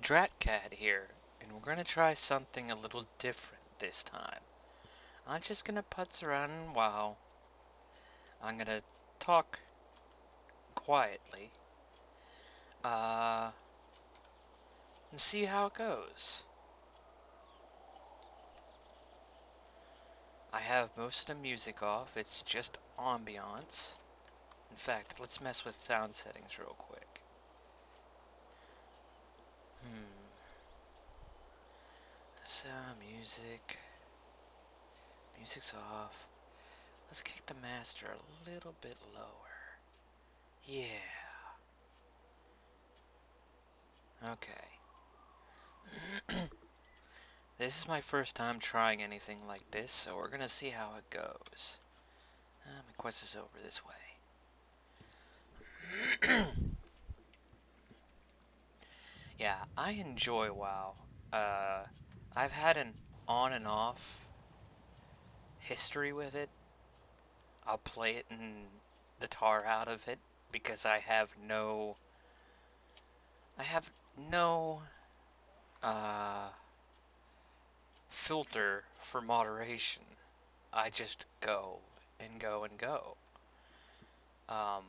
Dratcat here, and we're gonna try something a little different this time. I'm just gonna putz around and wow. I'm gonna talk quietly, uh, and see how it goes. I have most of the music off, it's just ambiance. In fact, let's mess with sound settings real quick. Sound music. Music's off. Let's kick the master a little bit lower. Yeah. Okay. This is my first time trying anything like this, so we're gonna see how it goes. My quest is over this way. Yeah, I enjoy WoW. I've had an on and off history with it. I'll play it and the tar out of it because I have no uh, filter for moderation. I just go and go and go. Um,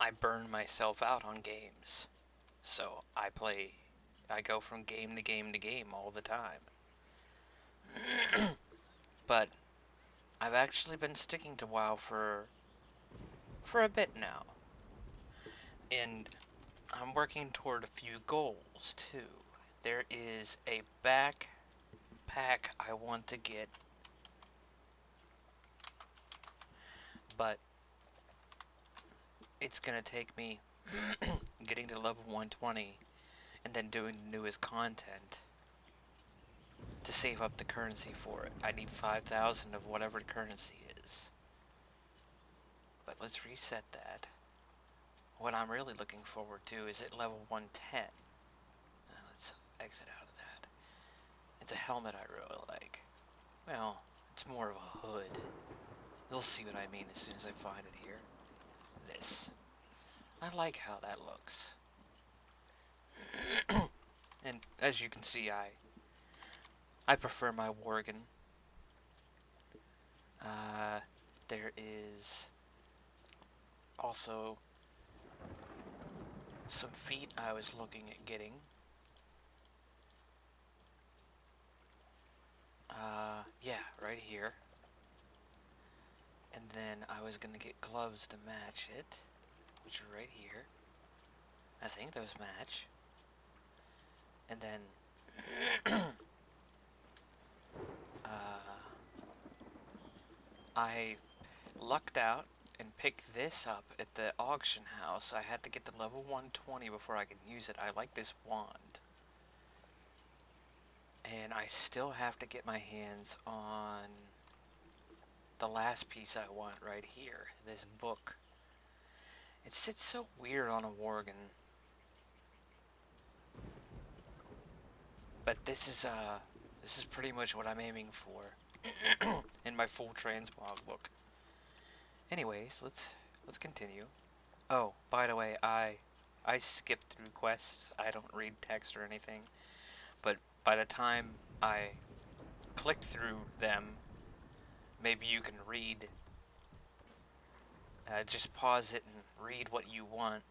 I burn myself out on games. So I go from game to game to game all the time. But I've actually been sticking to WoW for a bit now. And I'm working toward a few goals too. There is a backpack I want to get, but it's gonna take me getting to level 120 and then doing the newest content to save up the currency for it. I need 5,000 of whatever the currency is. But let's reset that. What I'm really looking forward to is at level 110. Let's exit out of that. It's a helmet I really like. Well, it's more of a hood. You'll see what I mean as soon as I find it here. This. I like how that looks. And as you can see, I prefer my Worgen. There is also some feet I was looking at getting. Yeah, right here. And then I was gonna get gloves to match it, which are right here. I think those match. And then I lucked out and picked this up at the auction house. I had to get to level 120 before I could use it. I like this wand. And I still have to get my hands on the last piece I want right here, this book. It sits so weird on a Worgen. But this is pretty much what I'm aiming for in my full transmog book. Anyways, let's continue. Oh, by the way, I skip through quests. I don't read text or anything. But by the time I click through them, maybe you can read. Just pause it and read what you want.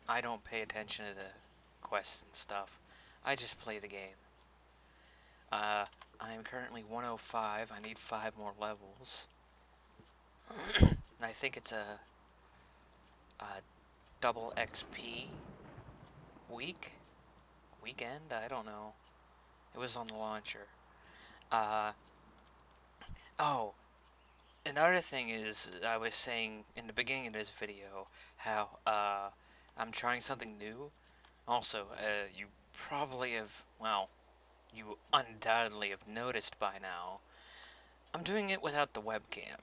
I don't pay attention to the quests and stuff. I just play the game. I am currently 105. I need 5 more levels. And I think it's a double XP weekend. I don't know. It was on the launcher. Oh, another thing is I was saying in the beginning of this video how I'm trying something new. Also, you probably have, well, you undoubtedly have noticed by now, I'm doing it without the webcam.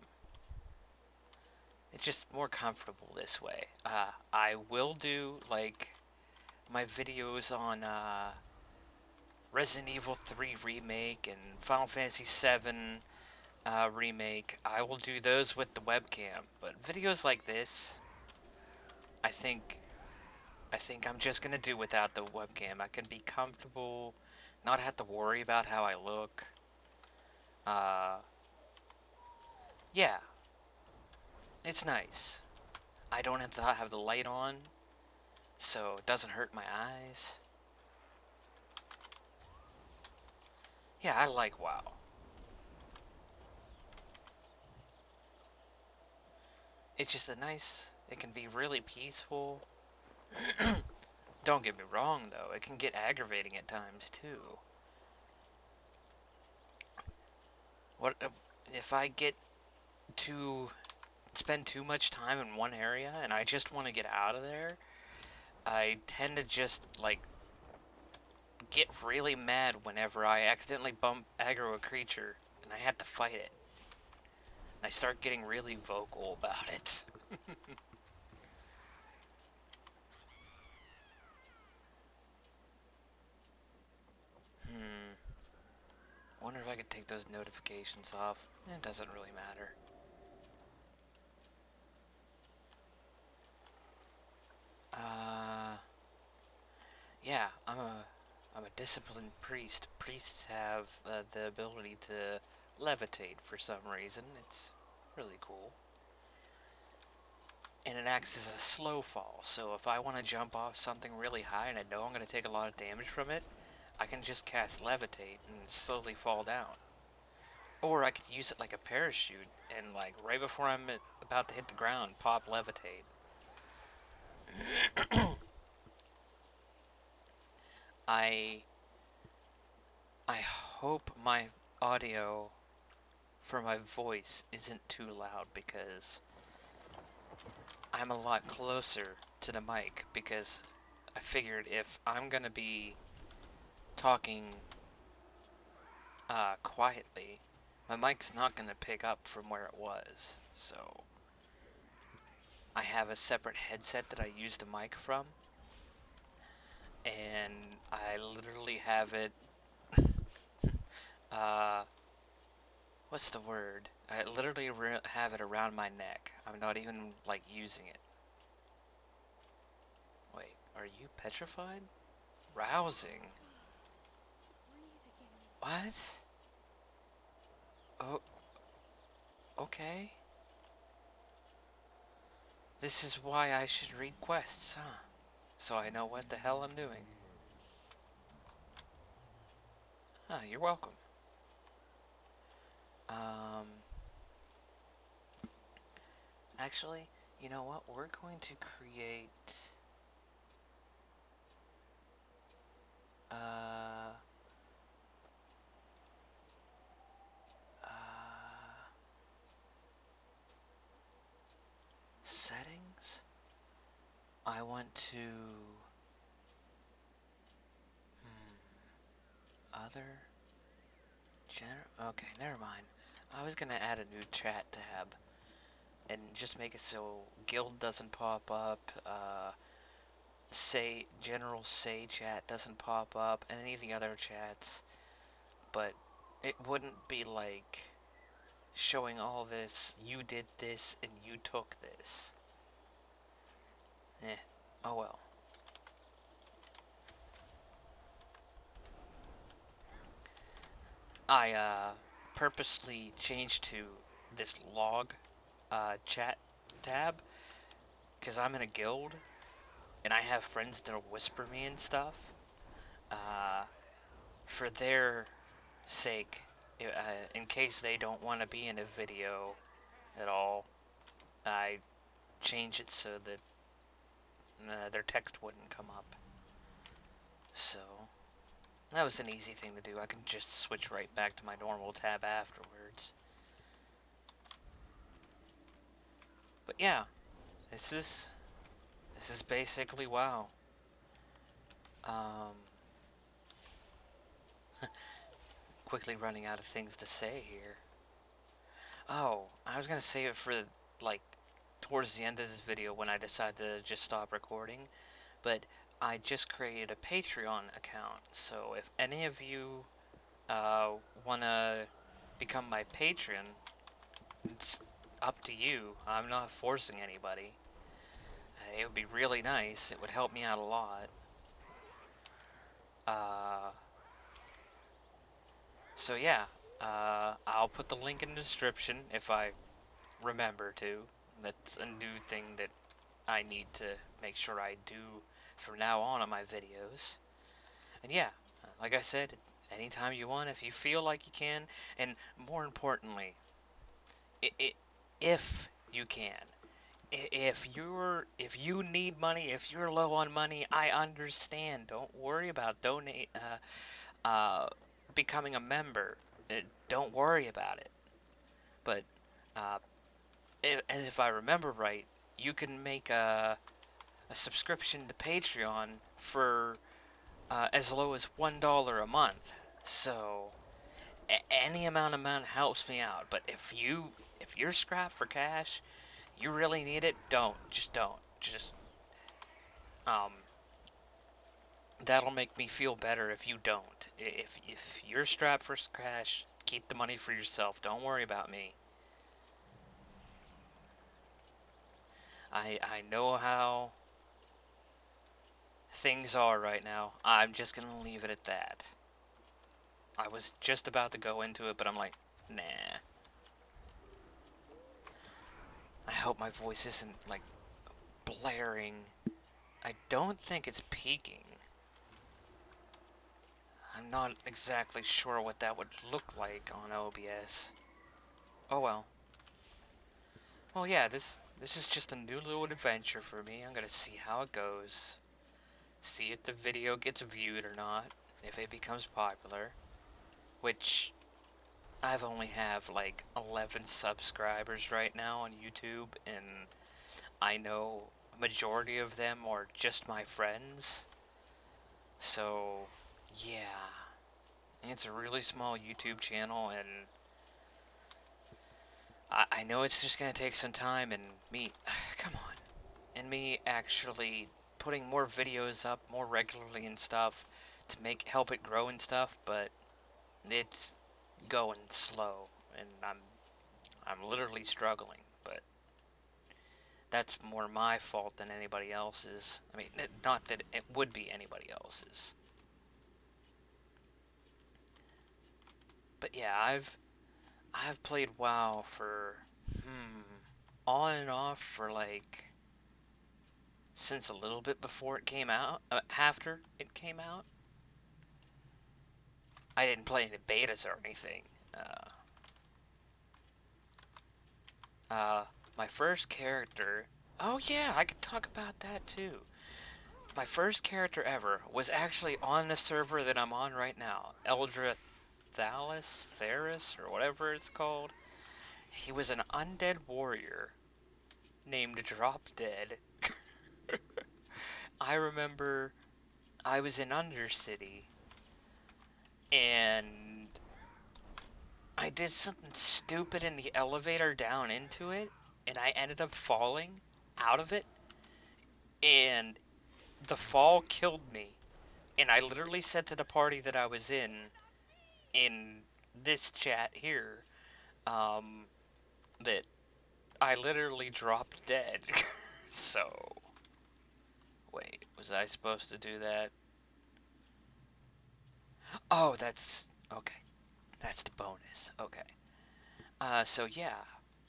It's just more comfortable this way. I will do, like, my videos on Resident Evil 3 Remake and Final Fantasy 7 Remake. I will do those with the webcam, but videos like this, I think I think I'm just gonna do without the webcam. I can be comfortable, not have to worry about how I look. Uh, yeah, it's nice. I don't have to have the light on, so it doesn't hurt my eyes. Yeah, I like WoW. It's just it can be really peaceful. Don't get me wrong, though, it can get aggravating at times, too. What if I get to spend too much time in one area and I just want to get out of there? I tend to just, like, get really mad whenever I accidentally aggro a creature and I have to fight it. I start getting really vocal about it. Hmm. Wonder if I could take those notifications off. It doesn't really matter. Uh, yeah, I'm a disciplined priest. Priests have the ability to levitate for some reason. It's really cool. And it acts as a slow fall, so if I want to jump off something really high and I know I'm going to take a lot of damage from it, I can just cast levitate and slowly fall down. Or I could use it like a parachute and, like, right before I'm about to hit the ground, pop levitate. I I hope my audio for my voice isn't too loud because I'm a lot closer to the mic, because I figured if I'm gonna be talking quietly, my mic's not gonna pick up from where it was. So I have a separate headset that I use the mic from, and I literally have it uh what's the word? I literally have it around my neck. I'm not even, like, using it. Wait, are you petrified? Rousing? What? Oh, okay. This is why I should read quests, huh? So I know what the hell I'm doing. Ah, you're welcome. Um, actually, you know what? We're going to create, uh, uh, settings? I want to, other, okay, never mind. I was gonna add a new chat tab and just make it so guild doesn't pop up, say general say chat doesn't pop up, and any of the other chats, but it wouldn't be like showing all this, you did this and you took this. Oh well. I purposely changed to this log chat tab because I'm in a guild and I have friends that'll whisper me and stuff. Uh, for their sake, in case they don't want to be in a video at all, I change it so that their text wouldn't come up. So that was an easy thing to do. I can just switch right back to my normal tab afterwards. But yeah, this is basically WoW. Um, quickly running out of things to say here. Oh, I was gonna save it for, like, towards the end of this video when I decide to just stop recording, but I just created a Patreon account, so if any of you wanna become my patron, it's up to you. I'm not forcing anybody. It would be really nice. It would help me out a lot. So yeah, I'll put the link in the description if I remember to. That's a new thing that I need to make sure I do from now on my videos. And yeah, like I said, anytime you want, if you feel like you can, and more importantly, if you can. If you need money, if you're low on money, I understand. Don't worry about becoming a member. Don't worry about it. But uh, if I remember right, you can make a subscription to Patreon for as low as $1 a month. So any amount helps me out. But if you're strapped for cash, you really need it. Don't. Just um, that'll make me feel better if you don't. If you're strapped for cash, keep the money for yourself. Don't worry about me. I know how things are right now. I'm just gonna leave it at that. I was just about to go into it, but I'm like, nah. I hope my voice isn't like blaring. I don't think it's peaking. I'm not exactly sure what that would look like on OBS. Oh well. Well, yeah, this is just a new little adventure for me. I'm gonna see how it goes. See if the video gets viewed or not. If it becomes popular. Which I've only have like 11 subscribers right now on YouTube, and I know a majority of them are just my friends. So, yeah. It's a really small YouTube channel, and I know it's just gonna take some time, and me, come on, and me actually putting more videos up more regularly and stuff to help it grow and stuff, but it's going slow, and I'm literally struggling, but that's more my fault than anybody else's. I mean, not that it would be anybody else's. But yeah, I've played WoW for on and off for like since a little bit before it came out, after it came out. I didn't play any betas or anything. Uh, my first character. Oh yeah, I could talk about that too. My first character ever was actually on the server that I'm on right now, Eldra Theris, or whatever it's called. He was an undead warrior named Drop Dead. I remember I was in Undercity, and I did something stupid in the elevator down into it, and I ended up falling out of it, and the fall killed me. And I literally said to the party that I was in this chat here, that I literally dropped dead. So, wait, was I supposed to do that? Oh, that's okay. That's the bonus. Okay. So yeah,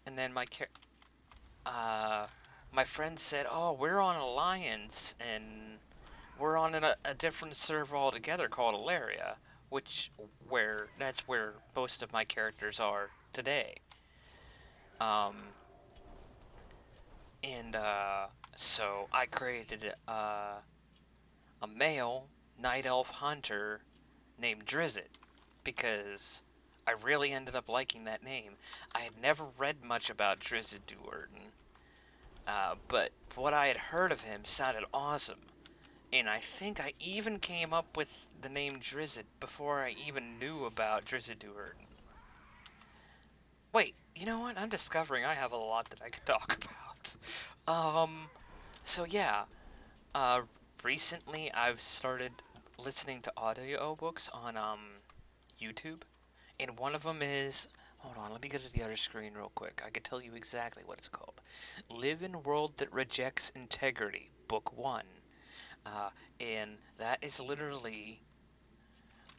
and then my friend said, "Oh, we're on Alliance, and we're on a different server altogether called Alaria, that's where most of my characters are today." Um, and so I created a male night elf hunter named Drizzt because I really ended up liking that name. I had never read much about Drizzt Do'Urden, but what I had heard of him sounded awesome. And I think I even came up with the name Drizzt before I even knew about Drizzt Do'Urden. Wait, you know what? I'm discovering I have a lot that I could talk about. So yeah, uh, recently I've started listening to audio books on YouTube, and one of them is, Hold on, let me go to the other screen real quick. I can tell you exactly what it's called. Live in a World That Rejects Integrity, Book 1. Uh, and that is literally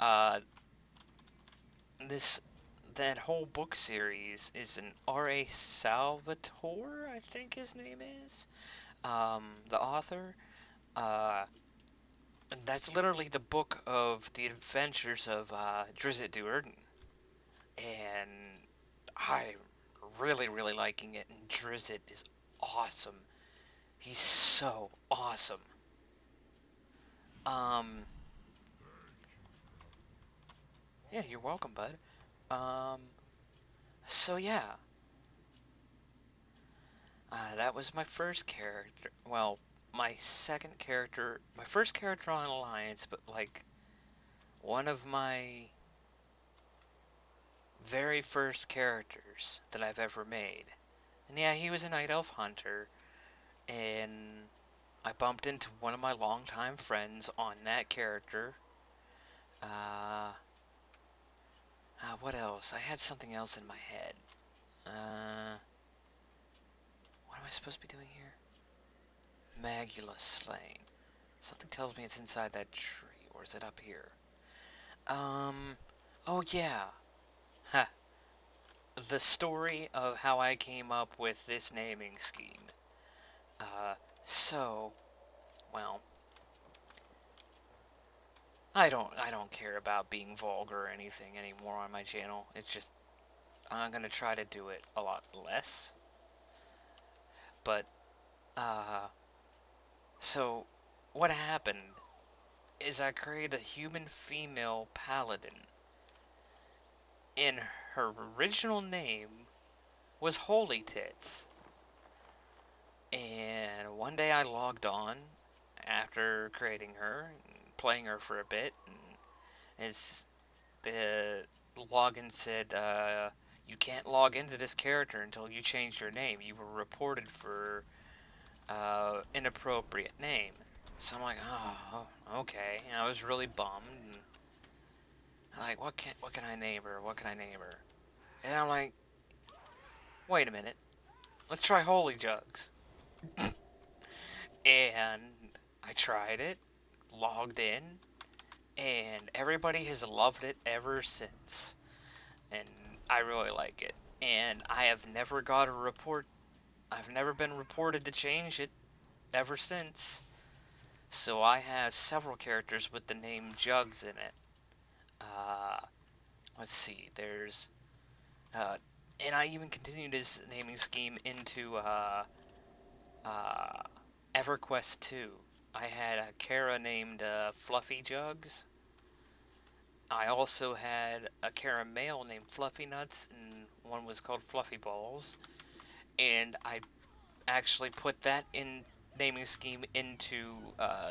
uh, this that whole book series is an R.A. Salvatore, I think his name is, the author. Uh, and that's literally the book of the adventures of Drizzt Do'Urden. And I'm really, really liking it. And Drizzt is awesome. He's so awesome. Um, yeah, you're welcome, bud. Um, so yeah, that was my first character. Well, my second character, my first character on Alliance, but like one of my very first characters that I've ever made. And yeah, he was a night elf hunter, and I bumped into one of my longtime friends on that character. Uh, what else? I had something else in my head. What am I supposed to be doing here? Magula slaying. Something tells me it's inside that tree, or is it up here? Oh yeah. Ha. The story of how I came up with this naming scheme. Uh, so, well, I don't care about being vulgar or anything anymore on my channel. It's just, I'm gonna try to do it a lot less. But, uh, so, what happened is I created a human female paladin. And her original name was Holy Tits. And one day I logged on after creating her and playing her for a bit, and the login said, you can't log into this character until you change your name. You were reported for inappropriate name. So I'm like, oh, okay. And I was really bummed. And I'm like, what can I name her? What can I name her? And I'm like, wait a minute. Let's try Holy Jugs. And I tried it, logged in, and everybody has loved it ever since. And I really like it. And I have never got a report. I've never been reported to change it ever since. So I have several characters with the name Jugs in it. Uh, let's see. There's and I even continued this naming scheme into uh, EverQuest 2. I had a Kara named Fluffy Jugs. I also had a Kara male named Fluffy Nuts, and one was called Fluffy Balls. And I actually put that in naming scheme into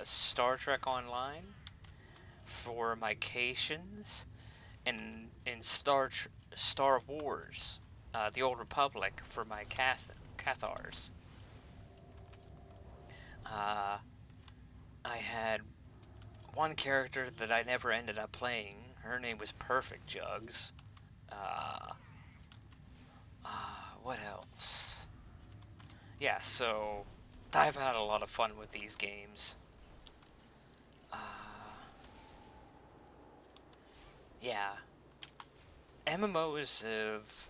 Star Trek Online for my Cations, and in Star Wars, The Old Republic for my Cathars. Uh, I had one character that I never ended up playing. Her name was Perfect Jugs. Uh, what else? Yeah, so I've had a lot of fun with these games. Uh, yeah, MMOs have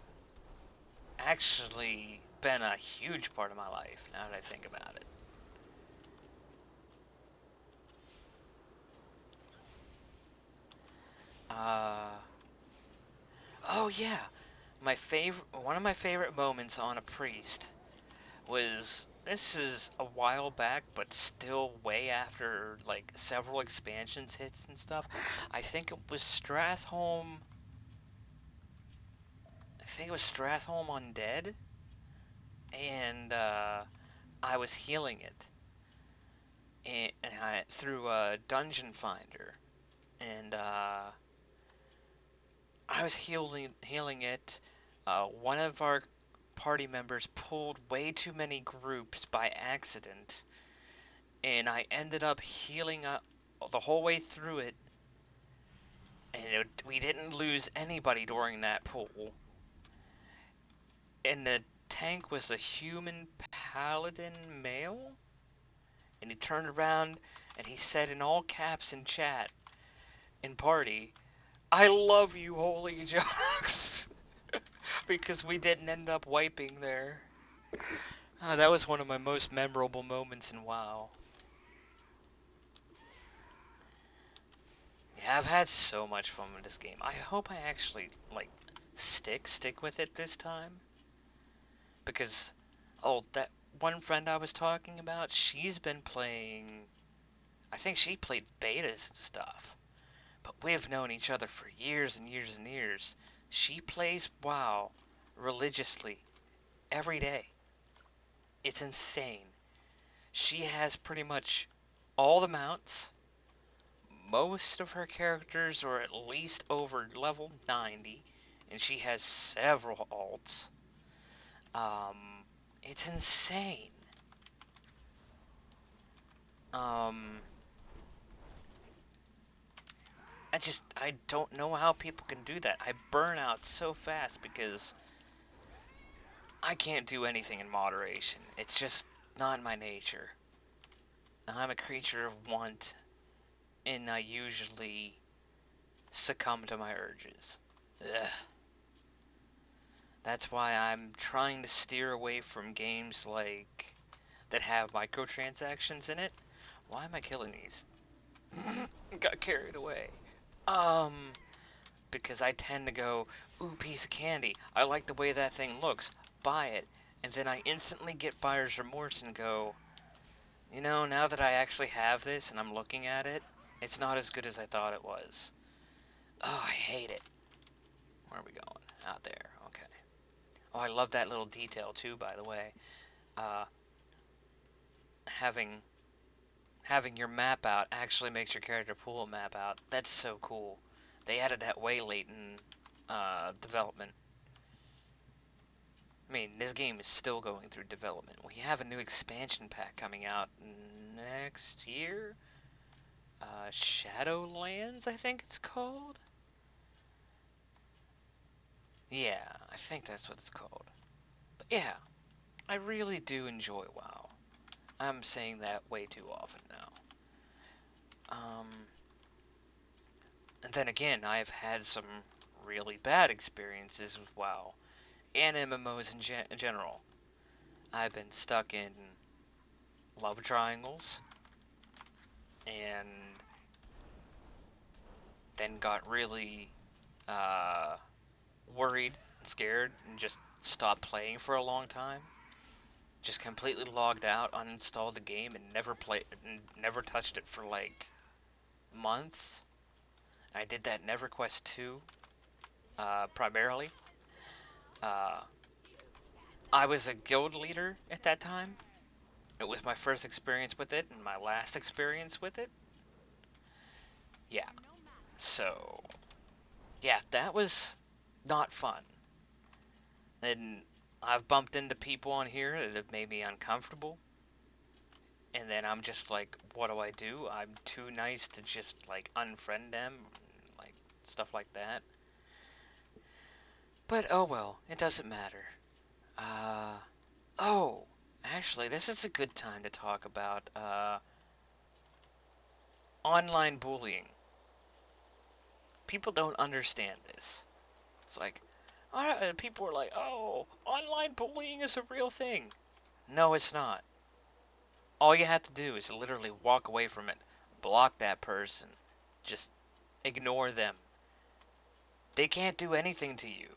actually been a huge part of my life now that I think about it. Uh, oh yeah, one of my favorite moments on a priest was, this is a while back, but still way after like several expansions hits and stuff. I think it was Strathholm. I think it was Strathholm Undead, and I was healing it, and through a Dungeon Finder, and I was healing it. One of our party members pulled way too many groups by accident, and I ended up healing up the whole way through it, and we didn't lose anybody during that pull. and the tank was a human paladin male, and he turned around and he said in all caps in chat, in party, "I love you, holy jocks," because we didn't end up wiping there. That was one of my most memorable moments in WoW. Yeah, I've had so much fun with this game. I hope I actually like stick with it this time, because that one friend I was talking about, she's been playing. I think she played betas and stuff, but we've known each other for years and years and years. She plays WoW religiously every day. It's insane. She has pretty much all the mounts. Most of her characters are at least over level 90, and she has several alts. It's insane. Um, I don't know how people can do that. I burn out so fast because I can't do anything in moderation. It's just not my nature. I'm a creature of want, and I usually succumb to my urges. Ugh. That's why I'm trying to steer away from games like that have microtransactions in it. Why am I killing these? Got carried away. Um, because I tend to go, ooh, piece of candy. I like the way that thing looks. Buy it. And then I instantly get buyer's remorse and go, now that I actually have this and I'm looking at it, it's not as good as I thought it was. Oh, I hate it. Where are we going? Out there. Okay. Oh, I love that little detail too, by the way. Uh, having your map out actually makes your character pool map out. That's so cool. They added that way late in development. I mean, this game is still going through development. We have a new expansion pack coming out next year. Shadowlands, I think it's called. Yeah, I think that's what it's called. But yeah, I really do enjoy WoW. I'm saying that way too often now. And then again, I've had some really bad experiences with WoW and MMOs in general. I've been stuck in love triangles and then got really uh, worried and scared and just stopped playing for a long time. Just completely logged out, uninstalled the game, and never touched it for like months. I did that in EverQuest 2, primarily. Uh, I was a guild leader at that time. It was my first experience with it and my last experience with it. Yeah. So, yeah, that was not fun. And I've bumped into people on here that have made me uncomfortable. And then I'm just like, what do I do? I'm too nice to just like unfriend them, like stuff like that. But oh well, it doesn't matter. Uh, oh, actually, this is a good time to talk about online bullying. People don't understand this. It's like, people are like, oh, online bullying is a real thing. No, it's not. All you have to do is literally walk away from it, block that person, just ignore them. They can't do anything to you.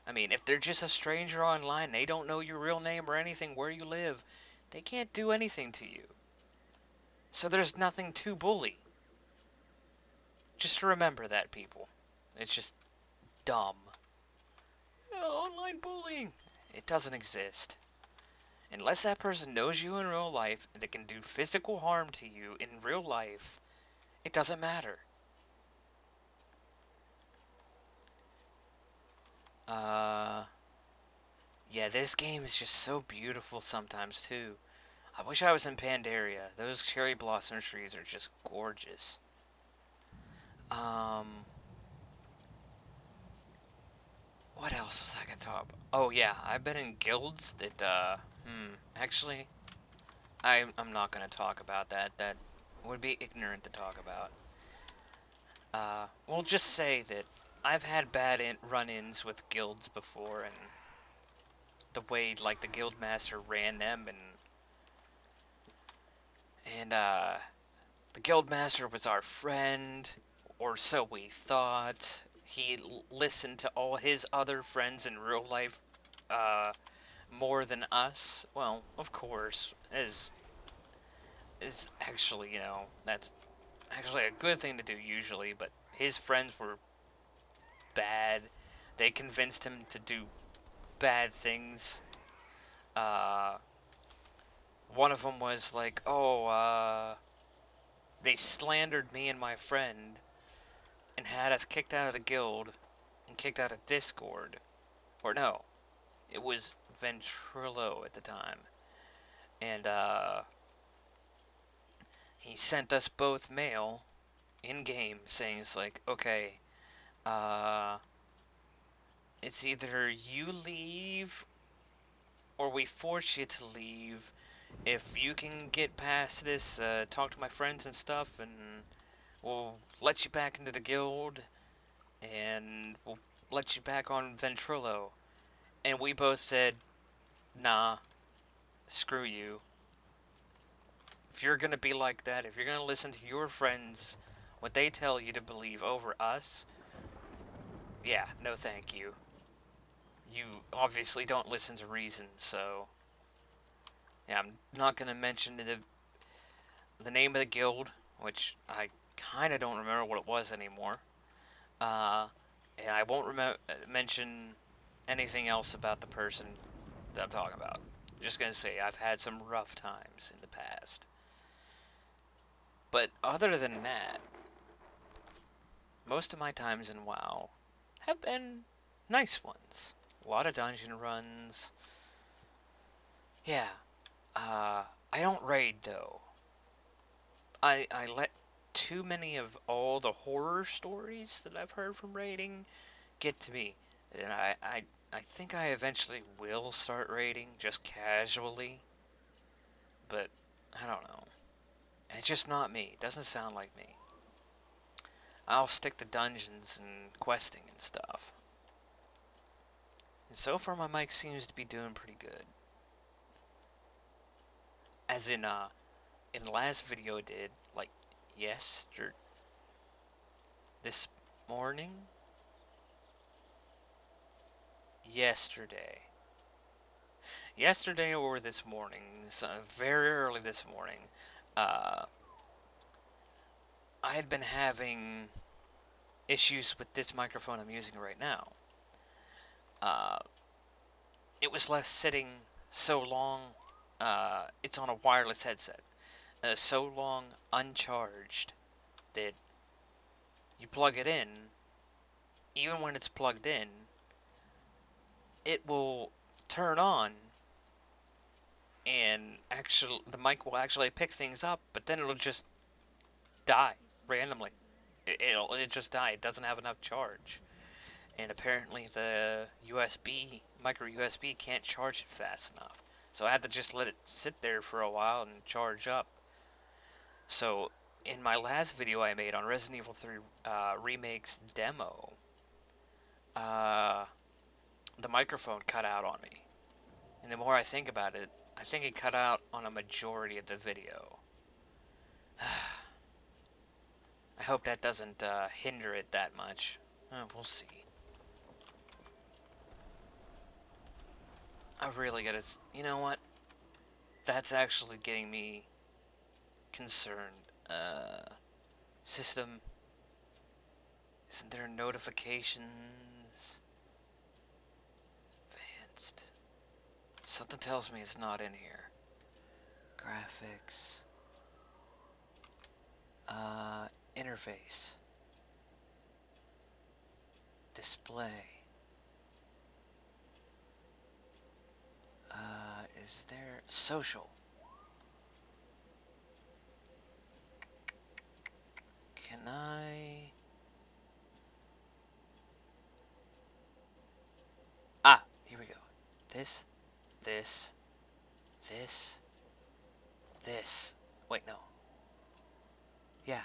I mean, if they're just a stranger online, they don't know your real name or anything, where you live, they can't do anything to you. So there's nothing to bully. Just remember that, people. It's just dumb. Online bullying. It doesn't exist. Unless that person knows you in real life and they can do physical harm to you in real life, it doesn't matter. Uh, yeah, this game is just so beautiful sometimes too. I wish I was in Pandaria. Those cherry blossom trees are just gorgeous. Um, What else was I gonna talk about? Oh yeah, I've been in guilds that actually I'm not gonna talk about that. That would be ignorant to talk about. We'll just say that I've had bad run-ins with guilds before, and the way like the guild master ran them, and the guild master was our friend, or so we thought. He listened to all his other friends in real life, more than us. Well, of course, is actually, that's actually a good thing to do usually, but his friends were bad. They convinced him to do bad things. Uh, One of them was like, oh, they slandered me and my friend and had us kicked out of the guild and kicked out of Discord. Or no, it was Ventrilo at the time. And, he sent us both mail in-game saying, it's like, okay, uh, it's either you leave or we force you to leave. If you can get past this, talk to my friends and stuff, and we'll let you back into the guild, and we'll let you back on Ventrilo. And we both said, nah, screw you. If you're gonna be like that, if you're gonna listen to your friends, what they tell you to believe over us, yeah, no thank you. You obviously don't listen to reason, so yeah, I'm not gonna mention the name of the guild, which I kind of don't remember what it was anymore. Uh, and I won't mention anything else about the person that I'm talking about. I'm just gonna say I've had some rough times in the past. But other than that, most of my times in WoW have been nice ones. A lot of dungeon runs. Yeah. I don't raid though. I let too many of all the horror stories that I've heard from raiding get to me. And I think I eventually will start raiding just casually, but I don't know. It's just not me. It doesn't sound like me. I'll stick to dungeons and questing and stuff. And so far my mic seems to be doing pretty good. As in the last video I did, like yesterday, this morning? Yesterday. Yesterday or this morning, so very early this morning, uh, I had been having issues with this microphone I'm using right now. Uh, it was left sitting so long, it's on a wireless headset, so long uncharged that you plug it in, even when it's plugged in, it will turn on and actually the mic will actually pick things up, but then it'll just die randomly. It just die. It doesn't have enough charge. And apparently the USB, micro USB can't charge it fast enough. So I had to just let it sit there for a while and charge up. So in my last video I made on Resident Evil 3 Remake's demo, uh, the microphone cut out on me. And the more I think about it, I think it cut out on a majority of the video. I hope that doesn't hinder it that much. We'll see. I really gotta... You know what? That's actually getting me concerned. System... Isn't there notifications? Advanced. Something tells me it's not in here. Graphics. Interface. Display. Is there... Social. Can I... This, this, this. Wait, no. Yeah.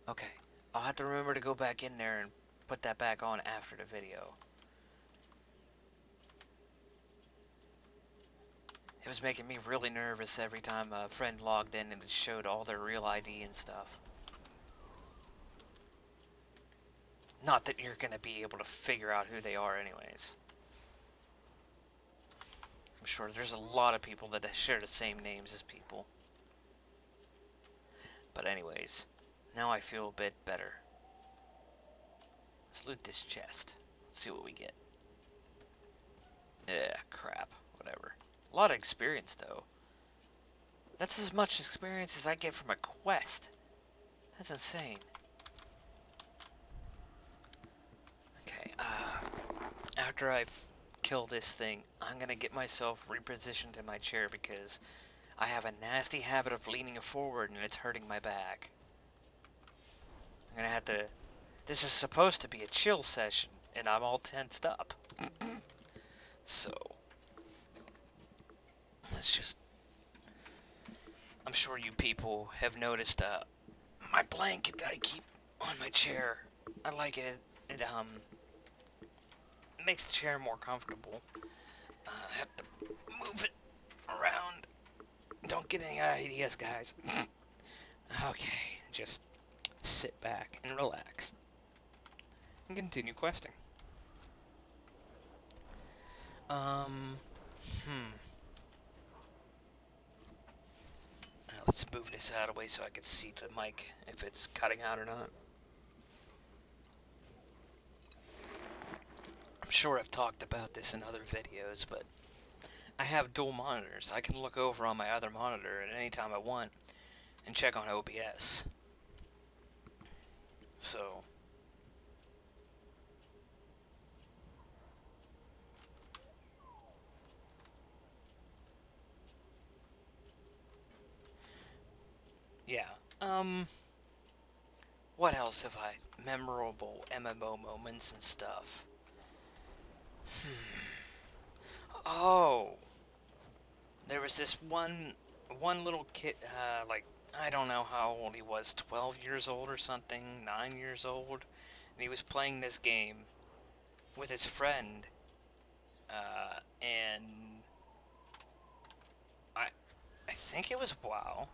Okay. I'll have to remember to go back in there and put that back on after the video. It was making me really nervous every time a friend logged in and it showed all their real ID and stuff. Not that you're gonna be able to figure out who they are anyways. I'm sure there's a lot of people that share the same names as people. But anyways, now I feel a bit better. Let's loot this chest. Let's see what we get. Crap. Whatever. A lot of experience, though. That's as much experience as I get from a quest. That's insane. Okay, after I kill this thing, I'm gonna get myself repositioned in my chair because I have a nasty habit of leaning forward and it's hurting my back. I'm gonna have to... This is supposed to be a chill session, and I'm all tensed up. So, let's just... I'm sure you people have noticed my blanket that I keep on my chair. I like it. It makes the chair more comfortable. I have to move it around. Don't get any ideas, guys. Okay, just sit back and relax. And continue questing. Let's move this out of the way so I can see the mic, if it's cutting out or not. I'm sure I've talked about this in other videos, but I have dual monitors. I can look over on my other monitor at any time I want and check on OBS. So, yeah. What else have I? Memorable MMO moments and stuff. Oh, there was this one little kid, like, I don't know how old he was, 12 years old or something, 9 years old, and he was playing this game with his friend, and I think it was WoW,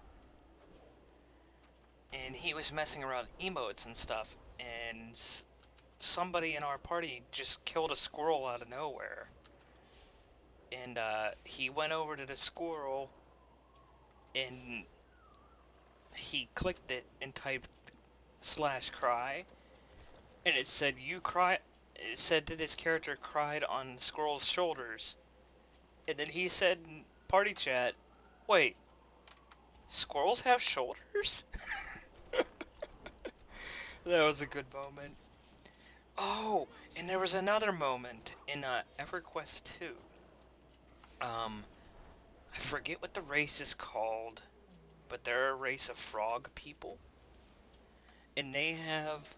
and he was messing around with emotes and stuff, and somebody in our party just killed a squirrel out of nowhere, and he went over to the squirrel, and he clicked it and typed /cry, and it said it said that his character cried on the squirrel's shoulders, and then he said in party chat, wait, squirrels have shoulders? That was a good moment. Oh, and there was another moment in EverQuest 2. I forget what the race is called, but they're a race of frog people, and they have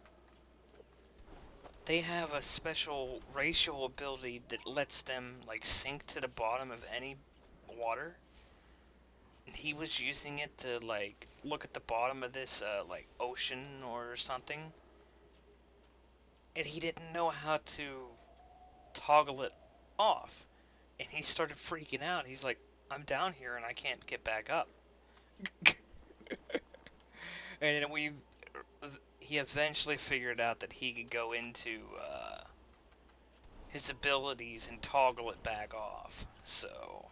a special racial ability that lets them like sink to the bottom of any water. And he was using it to like look at the bottom of this like ocean or something, and he didn't know how to toggle it off, and he started freaking out. He's like, I'm down here and I can't get back up. And then he eventually figured out that he could go into his abilities and toggle it back off. So,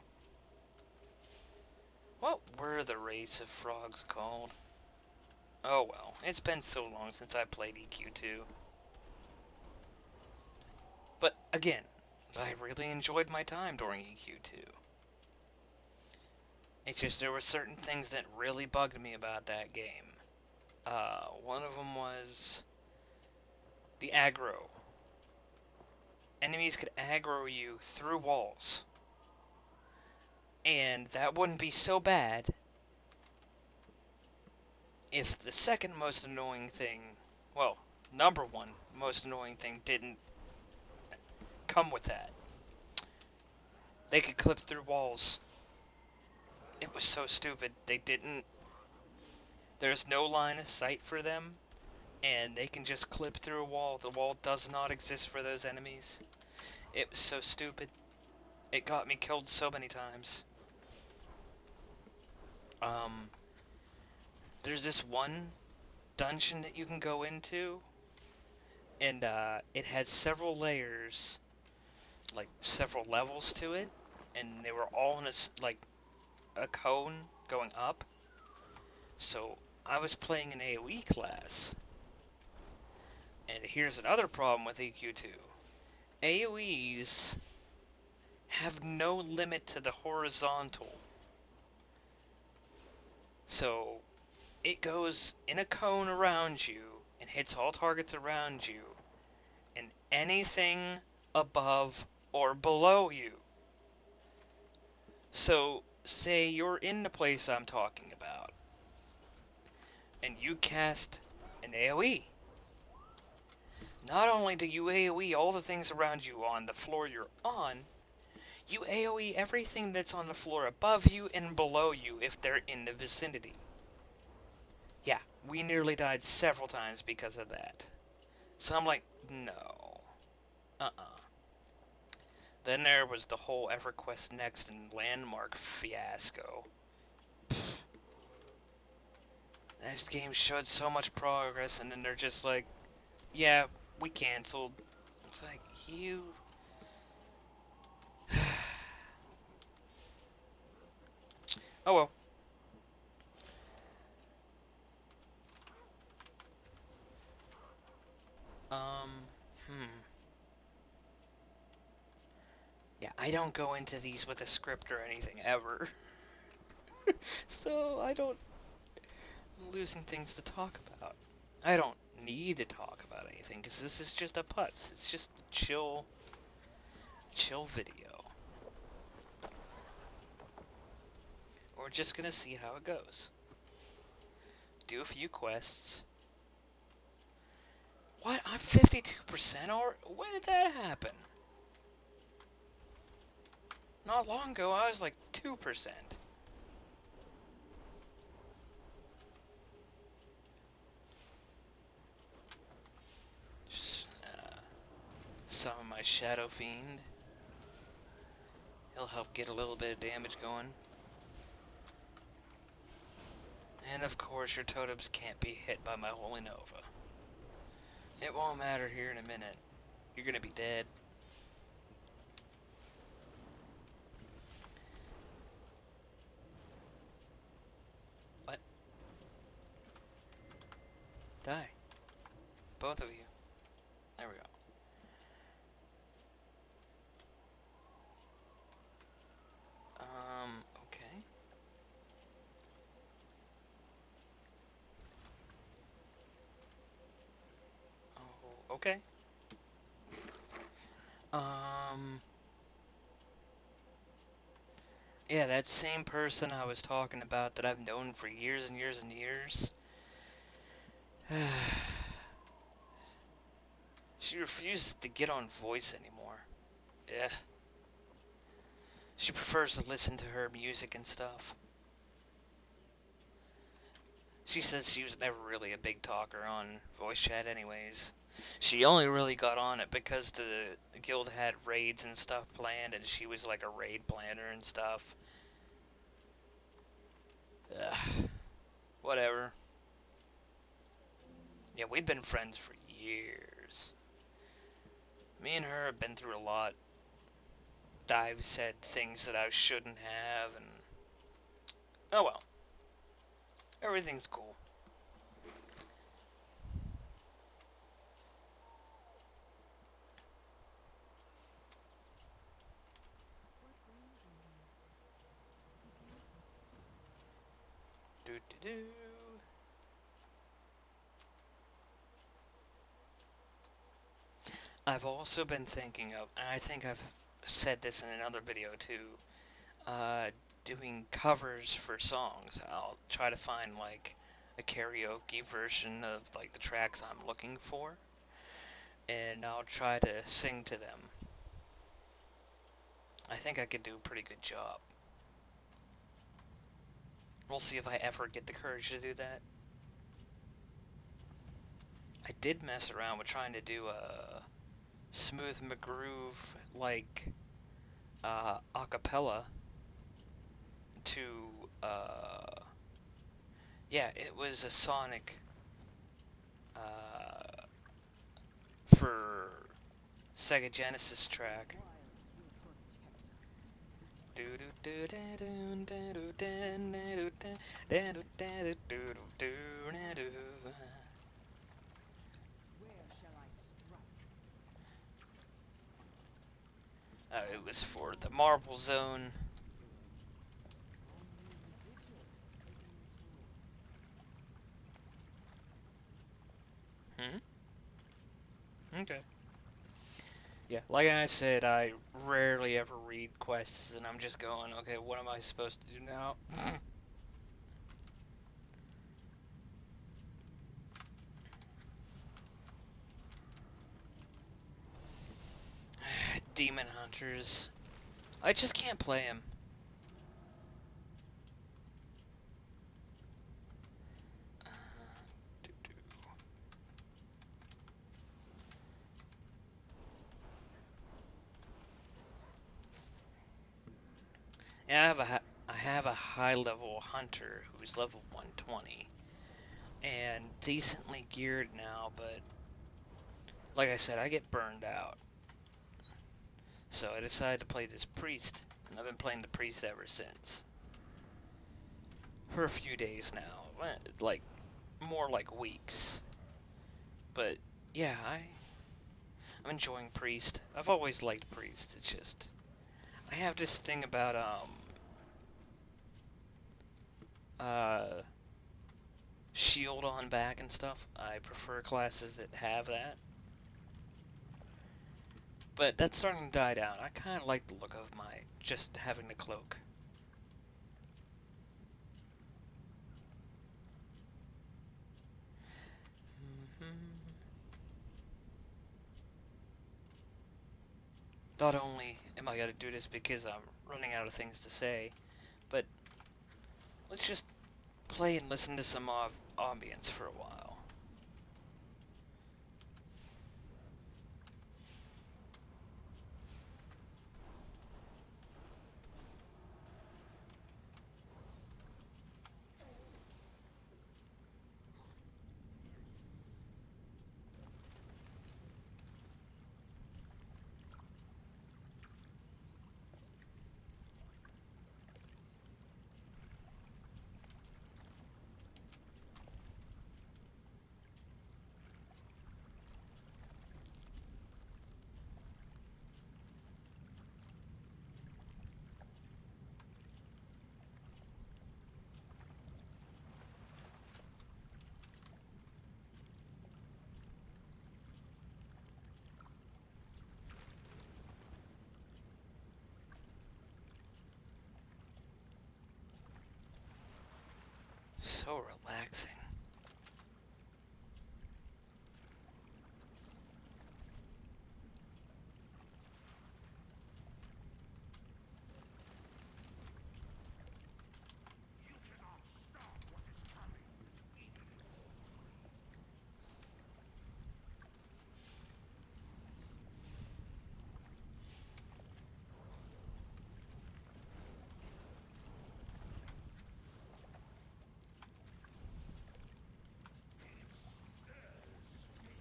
what were the race of frogs called? Oh well, it's been so long since I played EQ2. But again, I really enjoyed my time during EQ2. It's just there were certain things that really bugged me about that game. One of them was the aggro. Enemies could aggro you through walls. And that wouldn't be so bad if the second most annoying thing, well, number one most annoying thing didn't come with that. They could clip through walls. It was so stupid. They didn't. There's no line of sight for them, and they can just clip through a wall. The wall does not exist for those enemies. It was so stupid. It got me killed so many times. There's this one dungeon that you can go into, and it had several layers, like several levels to it, and they were all in a cone going up. So I was playing an AoE class, and here's another problem with EQ2. AoEs have no limit to the horizontal. So it goes in a cone around you and hits all targets around you and anything above or below you. So say you're in the place I'm talking about and you cast an AoE. Not only do you AoE all the things around you on the floor you're on, you AoE everything that's on the floor above you and below you if they're in the vicinity. Yeah, we nearly died several times because of that. So I'm like, no. Then there was the whole EverQuest Next and Landmark fiasco. This game showed so much progress, and then they're just like, yeah, we canceled. It's like, you... Oh well. Um, Yeah, I don't go into these with a script or anything, ever. So, I'm losing things to talk about. I don't need to talk about anything, because this is just a putz. It's just a chill video. We're just gonna see how it goes. Do a few quests. What? I'm 52% or when did that happen? Not long ago, I was like 2%. Just, some of my Shadow Fiend. He'll help get a little bit of damage going. And of course, your totems can't be hit by my Holy Nova. It won't matter here in a minute. You're gonna be dead. What? Die. Both of you. There we go. Okay. Oh, okay. Yeah, that same person I was talking about that I've known for years and years and years. She refuses to get on voice anymore. Yeah. She prefers to listen to her music and stuff. She says she was never really a big talker on voice chat anyways. She only really got on it because the guild had raids and stuff planned, and she was like a raid planner and stuff. Ugh. Whatever. Yeah, we've been friends for years. Me and her have been through a lot. I've said things that I shouldn't have, and... oh well. Everything's cool. Do-do-do. I've also been thinking of, and I think I've said this in another video too, doing covers for songs. I'll try to find like a karaoke version of like the tracks I'm looking for, and I'll try to sing to them. I think I could do a pretty good job. We'll see if I ever get the courage to do that. I did mess around with trying to do a Smooth McGroove like acapella to yeah, it was a Sonic for Sega Genesis track. It was for the Marble Zone. Okay. Yeah, like I said, I rarely ever read quests, and I'm just going, okay, what am I supposed to do now? Demon Hunters. I just can't play him. Yeah, I have a high level hunter who's level 120 and decently geared now, but like I said, I get burned out. So I decided to play this priest, and I've been playing the priest ever since. For a few days now, like more like weeks. But yeah, I'm enjoying priest. I've always liked priest. It's just I have this thing about shield on back and stuff. I prefer classes that have that. But that's starting to die down. I kind of like the look of my just having the cloak. Not only am I gonna do this because I'm running out of things to say, but let's just play and listen to some ambience for a while. So relaxing.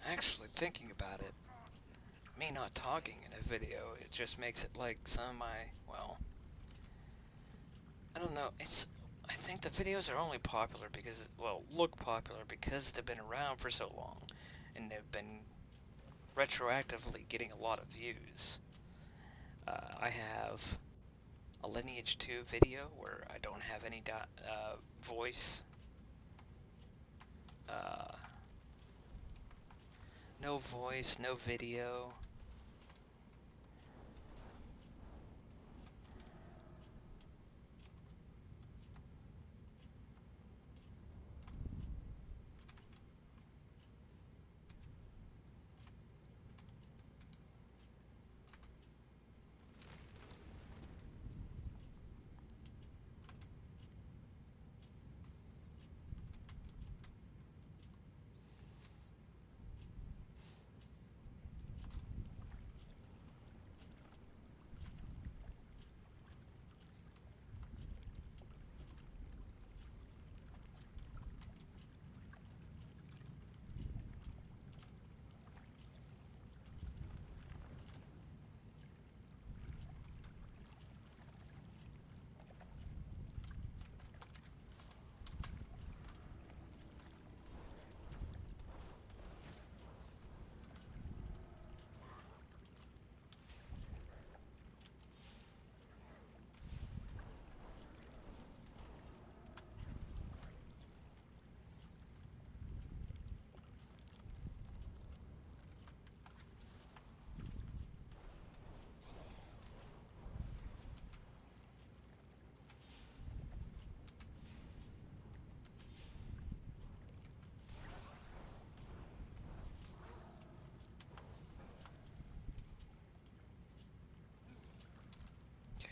Actually, thinking about it, me not talking in a video, it just makes it like some of my, well, I don't know, I think the videos are only popular because, well, look popular because they've been around for so long, and they've been retroactively getting a lot of views. I have a Lineage 2 video where I don't have any voice, uh, no voice, no video.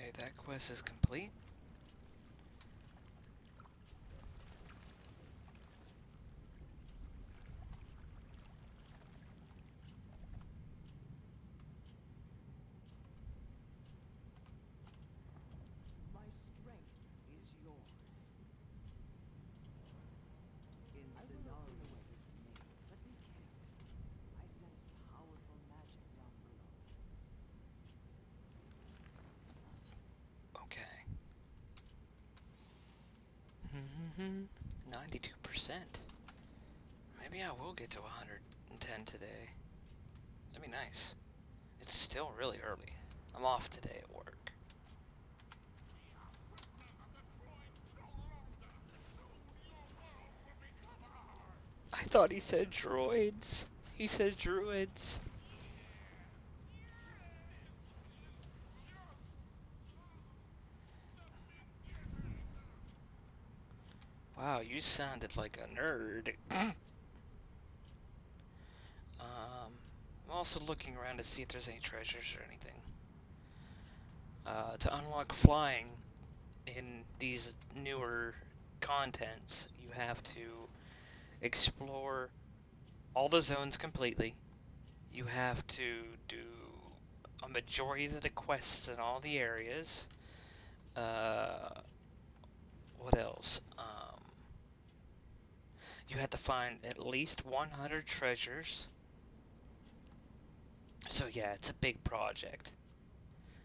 Okay, that quest is complete. My strength is yours. In Scenarios' name, but be careful. I sense powerful magic down below. Okay. 92%. Maybe I will get to 110 today. That'd be nice. It's still really early. I'm off today at work. I thought he said droids. He said druids. Wow, you sounded like a nerd. I'm also looking around to see if there's any treasures or anything. To unlock flying in these newer contents, you have to explore all the zones completely. You have to do a majority of the quests in all the areas. Uh, what else? You have to find at least 100 treasures. So yeah, it's a big project.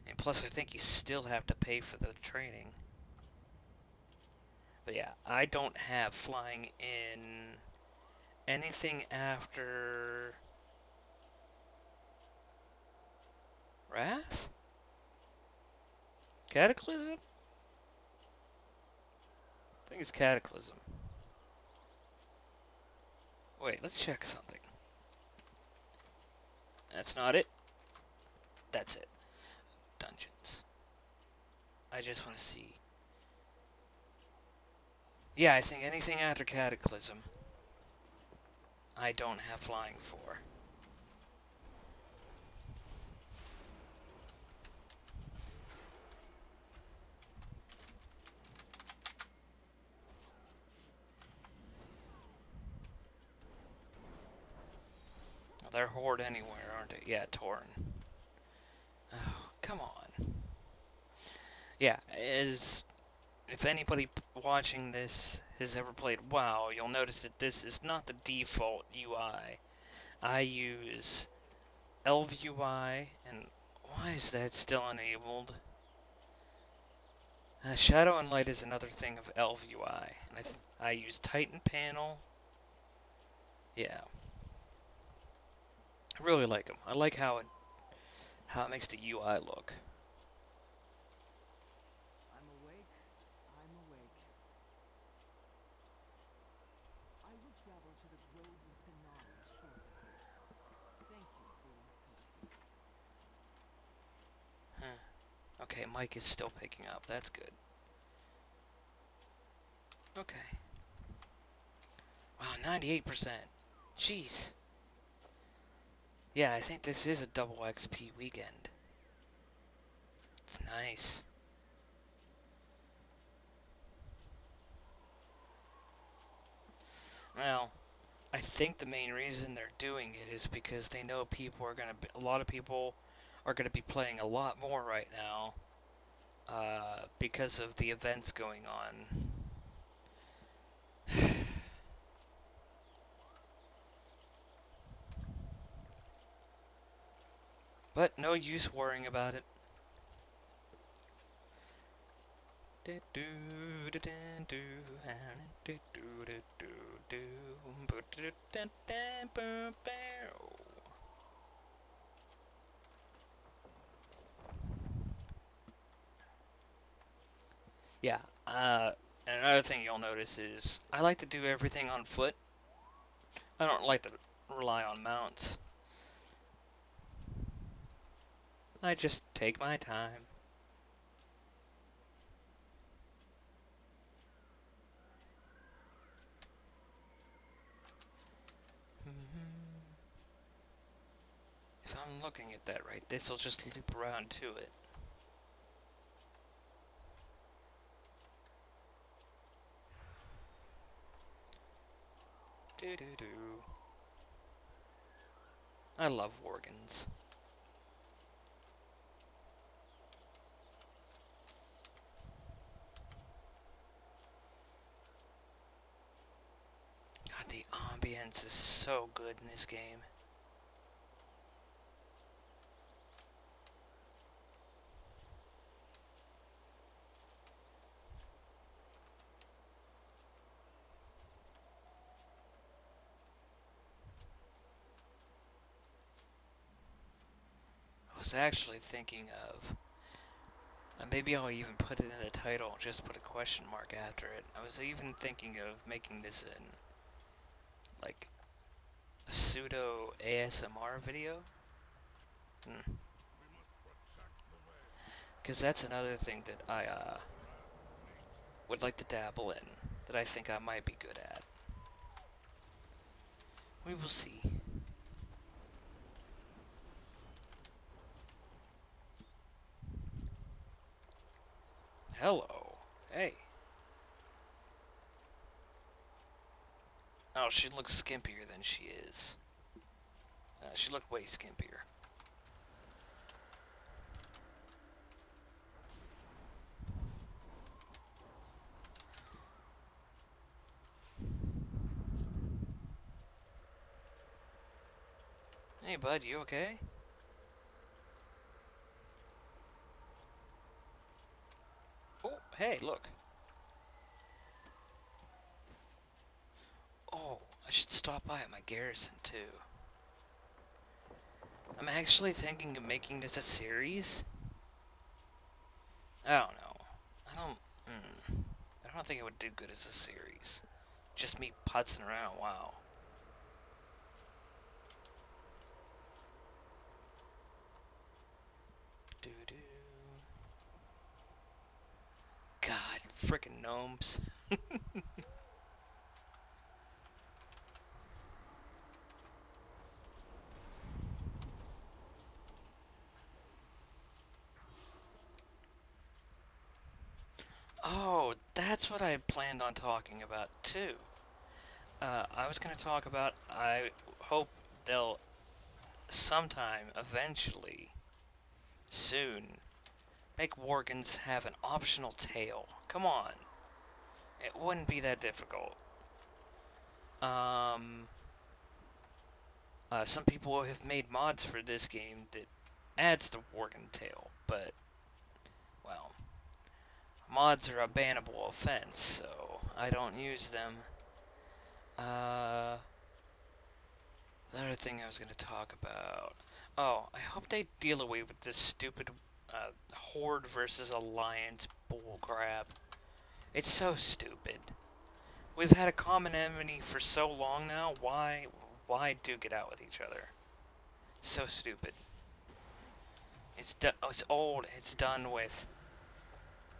And plus, I think you still have to pay for the training. But yeah, I don't have flying in anything after Wrath? Cataclysm? I think it's Cataclysm. Wait, let's check something. That's not it. That's it. Dungeons. I just want to see. Yeah, I think anything after Cataclysm, I don't have flying for. They're Horde anywhere, aren't they? Yeah, Torn. Oh, come on. Yeah, if anybody watching this has ever played WoW, you'll notice that this is not the default UI. I use ElvUI, and why is that still enabled? Shadow and Light is another thing of ElvUI, and I use Titan Panel. Yeah, I really like them. I like how it makes the UI look. I'm awake. I'm awake. I will travel to the Grove of Scenari shortly. Thank you for your help. Huh. Okay, Mike is still picking up. That's good. Okay. Wow, 98%. Jeez. Yeah, I think this is a double XP weekend. It's nice. Well, I think the main reason they're doing it is because they know a lot of people are gonna be playing a lot more right now, because of the events going on. But no use worrying about it. Yeah, and another thing you'll notice is I like to do everything on foot. I don't like to rely on mounts. I just take my time. If I'm looking at that right, this will just loop around to it. Do do do. I love Worgans. God, the ambience is so good in this game. I was actually thinking of, maybe I'll even put it in the title, just put a question mark after it. I was even thinking of making this in, like, a pseudo ASMR video. Because that's another thing that I would like to dabble in, that I think I might be good at. We will see. Hello. Hey. Oh, she looks skimpier than she is. She looked way skimpier. Hey, bud, you okay? Oh, hey, look. Oh, I should stop by at my garrison, too. I'm actually thinking of making this a series. I don't know. I don't... I don't think it would do good as a series. Just me putzing around, wow. Doo-doo. God, frickin' gnomes. Oh, that's what I planned on talking about, too. I was going to talk about, I hope they'll sometime, eventually, soon, make Worgans have an optional tail. Come on. It wouldn't be that difficult. Some people have made mods for this game that adds the Worgen tail, but, well, mods are a bannable offense, so I don't use them. The other thing I was going to talk about. Oh, I hope they deal away with this stupid Horde versus Alliance bullcrap. It's so stupid. We've had a common enemy for so long now. Why duke it out with each other? So stupid. It's old. It's done with.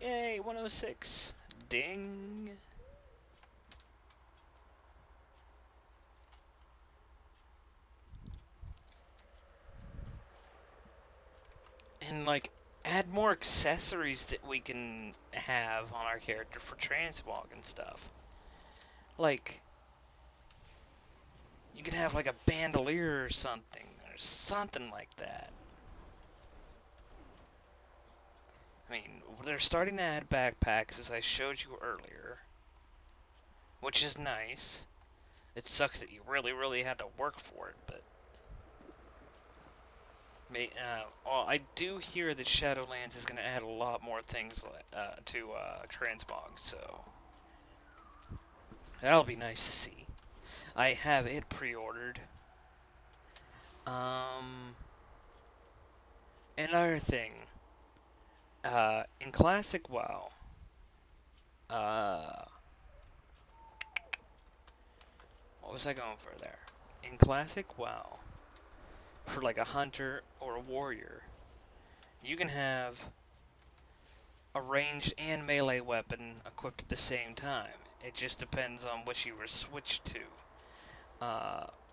Yay, 106. Ding. And like, add more accessories that we can have on our character for transmog and stuff. Like, you could have like a bandolier or something like that. I mean, they're starting to add backpacks, as I showed you earlier, which is nice. It sucks that you really have to work for it, but well, I do hear that Shadowlands is going to add a lot more things to transmog, so that'll be nice to see. I have it pre-ordered. Another thing, in Classic WoW, uh, what was I going for there? In Classic WoW, for like a hunter or a warrior, you can have a ranged and melee weapon equipped at the same time. It just depends on which you were switched to.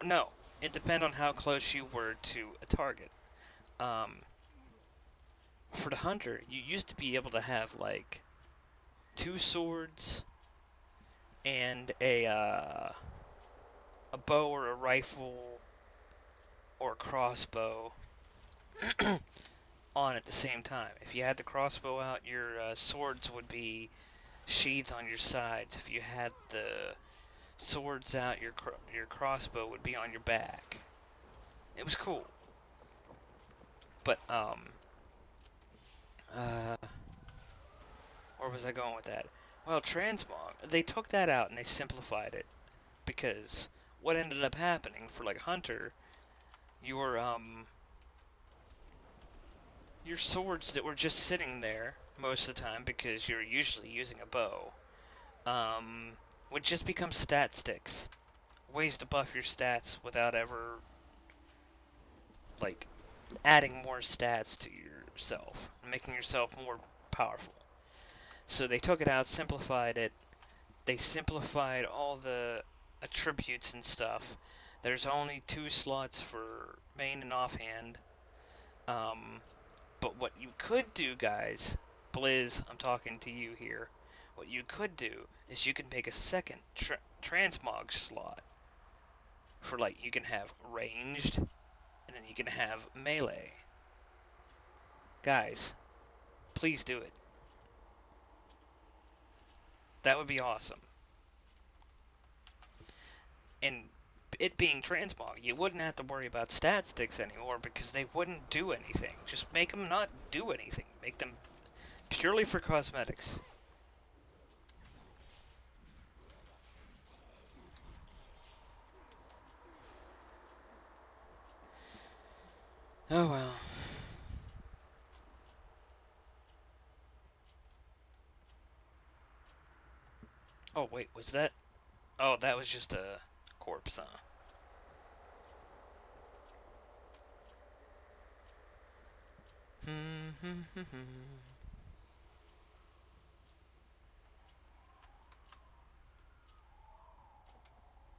No, it depends on how close you were to a target. Um, for the hunter, you used to be able to have like two swords and a a bow or a rifle or a crossbow on at the same time. If you had the crossbow out, your swords would be sheathed on your sides. If you had the swords out, your crossbow would be on your back. It was cool. But uh, where was I going with that? Well, transmog. They took that out and they simplified it because what ended up happening for like Hunter, your swords that were just sitting there most of the time because you're usually using a bow, um, would just become stat sticks, ways to buff your stats without ever like adding more stats to yourself, making yourself more powerful. So they took it out, simplified it. They simplified all the attributes and stuff. There's only 2 slots for main and offhand. Um, but what you could do, guys, Blizz, I'm talking to you here. What you could do is you can make a second transmog slot for like you can have ranged and then you can have melee. Guys, please do it. That would be awesome. And it being transmog, you wouldn't have to worry about stat sticks anymore because they wouldn't do anything. Just make them not do anything. Make them purely for cosmetics. Oh well. Oh wait, was that? Oh, that was just a corpse, huh?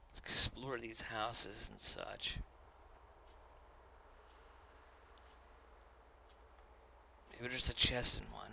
Let's explore these houses and such. Maybe there's a chest in one.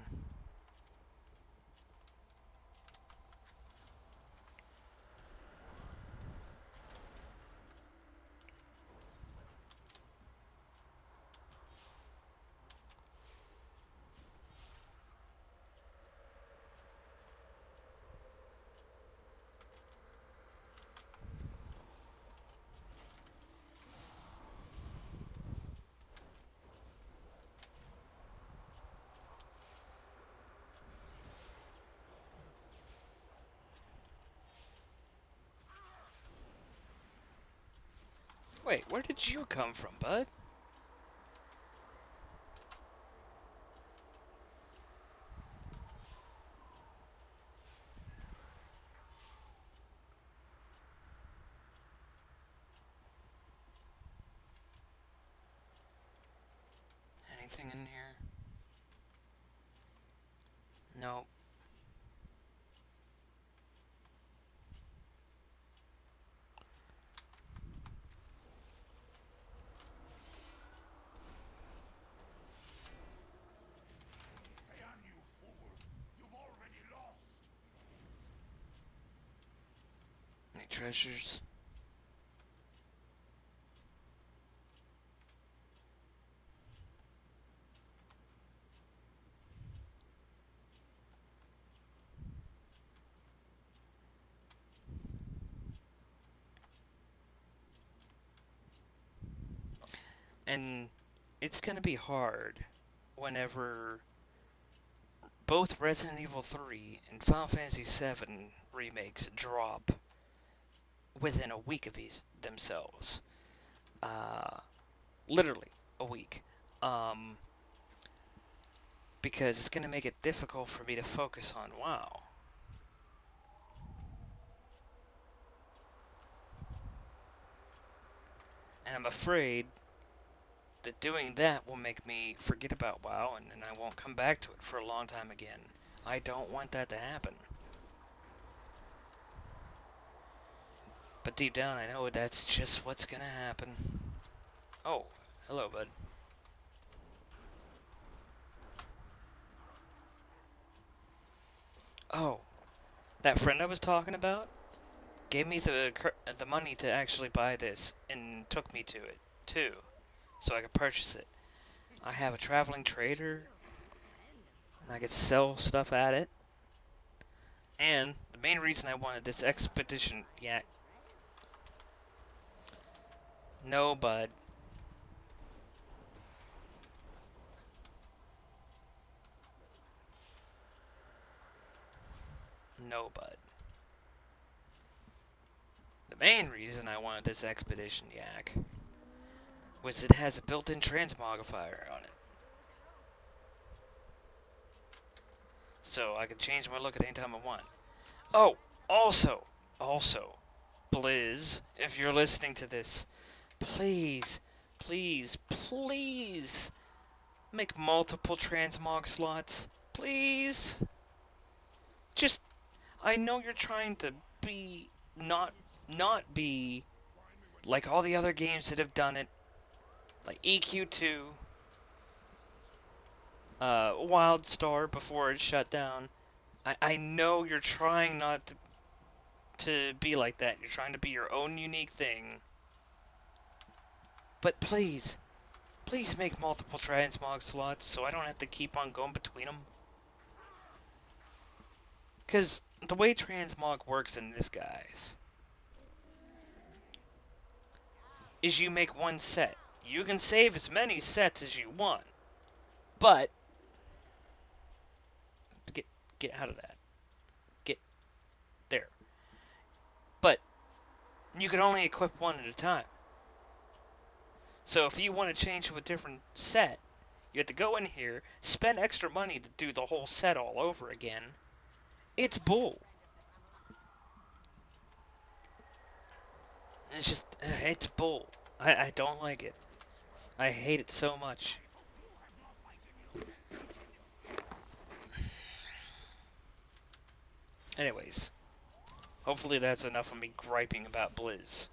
Wait, where did you come from, bud? Anything in here? No. Any treasures? And it's gonna be hard whenever both Resident Evil 3 and Final Fantasy 7 remakes drop within a week of themselves. Uh, Literally a week. Um, because it's gonna make it difficult for me to focus on WoW. And I'm afraid that doing that will make me forget about WoW and I won't come back to it for a long time again. I don't want that to happen. But deep down, I know that's just what's gonna happen. Oh, hello, bud. Oh, that friend I was talking about? gave me the money to actually buy this and took me to it too, so I could purchase it. I have a traveling trader, and I could sell stuff at it. And the main reason I wanted this expedition, yeah, no, bud, no, bud. The main reason I wanted this expedition yak was it has a built-in transmogrifier on it, so I can change my look at any time I want. Oh, also, Blizz, if you're listening to this, please, please make multiple transmog slots. Please. Just, I know you're trying to be, not be like all the other games that have done it, like EQ2, WildStar before it shut down. I know you're trying not to be like that. You're trying to be your own unique thing. But please make multiple transmog slots so I don't have to keep on going between them. Because the way transmog works in this, guys, is you make one set. You can save as many sets as you want, but get out of that. Get there. But you can only equip one at a time. So if you want to change to a different set, you have to go in here, spend extra money to do the whole set all over again. It's bull. It's just, it's bull. I don't like it. I hate it so much. Anyways, hopefully that's enough of me griping about Blizz.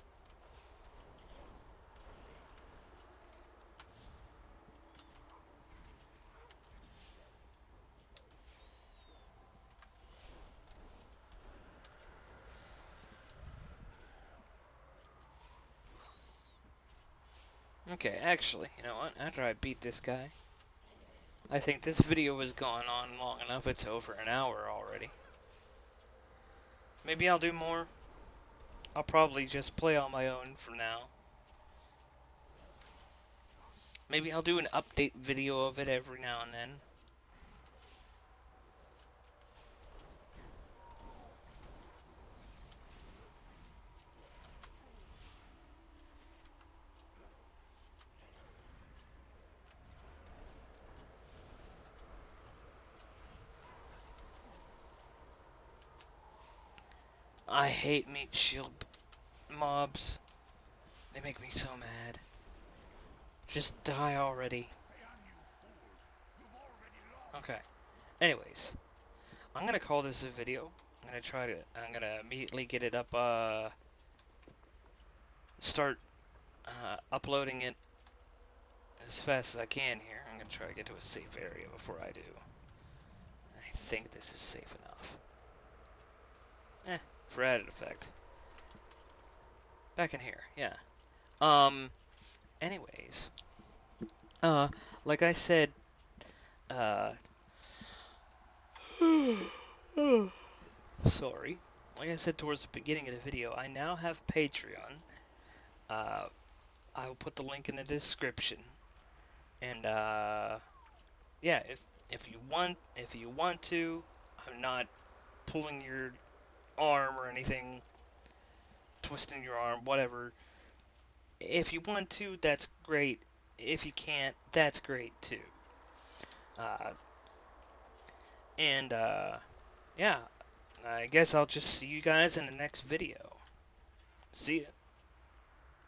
Okay, actually, you know what? After I beat this guy, I think this video has gone on long enough. It's over an hour already. Maybe I'll do more. I'll probably just play on my own for now. Maybe I'll do an update video of it every now and then. I hate meat shield mobs. They make me so mad. Just die already. Okay. Anyways, I'm gonna call this a video. I'm gonna immediately get it up, start uploading it as fast as I can here. I'm gonna try to get to a safe area before I do. I think this is safe enough. For added effect. Back in here, yeah. Anyways. Like I said, sorry. Like I said towards the beginning of the video, I now have Patreon. I will put the link in the description. And, yeah, if you want to, I'm not pulling your arm or anything, twisting your arm, whatever. If you want to, that's great. If you can't, that's great too. Uh, and yeah, I guess I'll just see you guys in the next video. See ya.